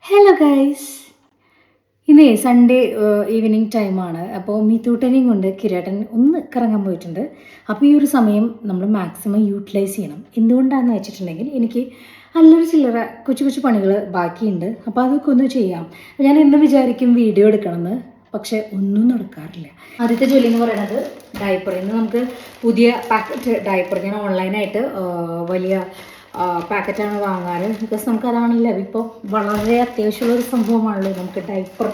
Hello guys, ഇന്നേ Sunday evening ടൈമാണ്. അപ്പോൾ മിത്തൂട്ടനെയും കൊണ്ട് കിരേട്ടൻ ഒന്ന് കറങ്ങാൻ പോയിട്ടുണ്ട്. അപ്പോൾ ഈ ഒരു സമയം നമ്മൾ മാക്സിമം യൂട്ടിലൈസ് ചെയ്യണം. എന്തുകൊണ്ടാണെന്ന് വെച്ചിട്ടുണ്ടെങ്കിൽ എനിക്ക് നല്ലൊരു ചില്ലറ കൊച്ചു കൊച്ചു പണികൾ ബാക്കിയുണ്ട്. അപ്പോൾ അതൊക്കെ ഒന്ന് ചെയ്യാം. ഞാൻ എന്നും വിചാരിക്കും വീഡിയോ എടുക്കണമെന്ന്, പക്ഷേ ഒന്നും നടക്കാറില്ല. ആദ്യത്തെ ജോലി എന്ന് പറയുന്നത് ഡയപ്പർ. ഇന്ന് നമുക്ക് പുതിയ പാക്കറ്റ് ഡയപ്പർ ഞാൻ ഓൺലൈനായിട്ട് വലിയ പാക്കറ്റാണ് വാങ്ങാറ്. ബിക്കോസ് നമുക്ക് അതാണല്ലോ ഇപ്പോൾ വളരെ അത്യാവശ്യമുള്ളൊരു സംഭവമാണല്ലോ നമുക്ക് ഡയപ്പർ.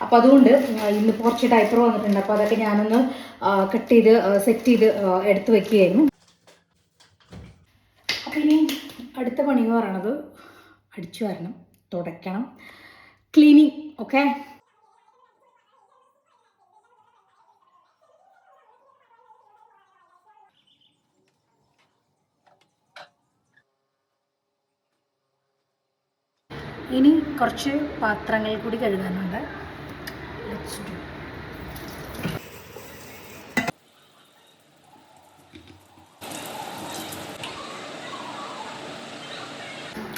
അപ്പോൾ അതുകൊണ്ട് ഇന്ന് കുറച്ച് ഡയപ്പർ വന്നിട്ടുണ്ട്. അപ്പോൾ അതൊക്കെ ഞാനൊന്ന് കട്ട് ചെയ്ത് സെറ്റ് ചെയ്ത് എടുത്ത് വയ്ക്കുകയായിരുന്നു. അപ്പോൾ ഇനി അടുത്ത പണി എന്ന് പറയണത് അടിച്ചു വാരണം, തുടയ്ക്കണം, ക്ലീനിങ്. ഓക്കെ, ഇനി കുറച്ച് പാത്രങ്ങൾ കൂടി കഴുകാനുണ്ട്.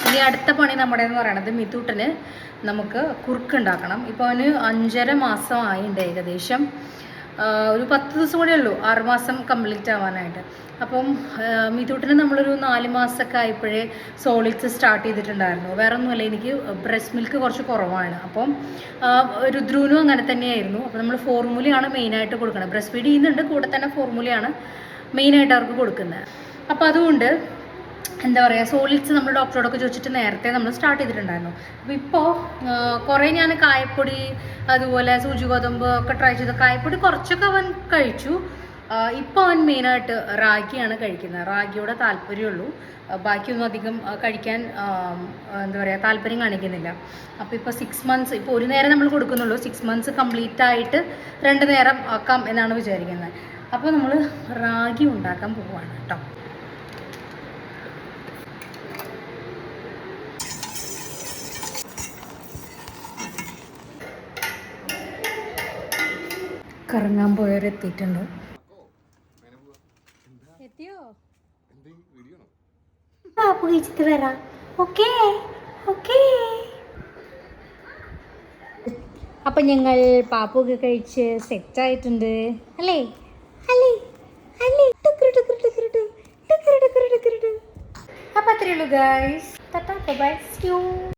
ഇനി അടുത്ത പണി നമ്മുടെ എന്ന് പറയുന്നത് മിത്തൂട്ടന് നമുക്ക് കുറുക്കുണ്ടാക്കണം. ഇപ്പോൾ അവന് 5.5 മാസം ആയിട്ടുണ്ട് ഏകദേശം. ഒരു 10 ദിവസം കൂടെ ഉള്ളൂ 6 മാസം കംപ്ലീറ്റ് ആവാനായിട്ട്. അപ്പം മിത്തൂട്ടിന് നമ്മളൊരു 4 മാസമൊക്കെ ആയപ്പോഴേ സോളിഡ്സ് സ്റ്റാർട്ട് ചെയ്തിട്ടുണ്ടായിരുന്നു. വേറെ ഒന്നുമല്ല, എനിക്ക് ബ്രസ്റ്റ് മിൽക്ക് കുറച്ച് കുറവാണ്. അപ്പം രുദ്രൂനും അങ്ങനെ തന്നെയായിരുന്നു. അപ്പോൾ നമ്മൾ ഫോർമുലയാണ് മെയിനായിട്ട് കൊടുക്കുന്നത്. ബ്രസ്റ്റ് ഫീഡ് ചെയ്യുന്നുണ്ട്, കൂടെ തന്നെ ഫോർമുലയാണ് മെയിനായിട്ട് അവർക്ക് കൊടുക്കുന്നത്. അപ്പോൾ അതുകൊണ്ട് എന്താ പറയുക, സോളിഡ്സ് നമ്മൾ ഡോക്ടറോടൊക്കെ ചോദിച്ചിട്ട് നേരത്തെ നമ്മൾ സ്റ്റാർട്ട് ചെയ്തിട്ടുണ്ടായിരുന്നു. അപ്പോൾ ഇപ്പോൾ കുറേ ഞാൻ കായപ്പൊടി അതുപോലെ സൂചി ഗോതമ്പ് ഒക്കെ ട്രൈ ചെയ്തു. കായപ്പൊടി കുറച്ചൊക്കെ അവൻ കഴിച്ചു. ഇപ്പോൾ അവൻ മെയിനായിട്ട് റാഗിയാണ് കഴിക്കുന്നത്. റാഗിയോടെ താല്പര്യമുള്ളൂ, ബാക്കിയൊന്നും അധികം കഴിക്കാൻ എന്താ പറയുക താല്പര്യം കാണിക്കുന്നില്ല. അപ്പോൾ ഇപ്പോൾ 6 മന്ത്സ്, ഇപ്പോൾ ഒരു നേരം നമ്മൾ കൊടുക്കുന്നുള്ളൂ. 6 മന്ത്സ് കംപ്ലീറ്റ് ആയിട്ട് 2 നേരം ആക്കാം എന്നാണ് വിചാരിക്കുന്നത്. അപ്പോൾ നമ്മൾ റാഗി ഉണ്ടാക്കാൻ പോവുകയാണ് കേട്ടോ. കറങ്ങാൻ പോയവരെത്തിയിട്ടുണ്ട്. എത്തിയോ? പാപ്പു കഴിച്ചിട്ട് വരാം. Okay okay. അപ്പം ഞങ്ങൾ പാപ്പൊക്കെ കഴിച്ച് സെറ്റായിട്ടുണ്ട് അല്ലേ അല്ലേ അല്ലേ. അപ്പം അത്രയേ ഉള്ളൂ ഗൈസ്. ബൈ.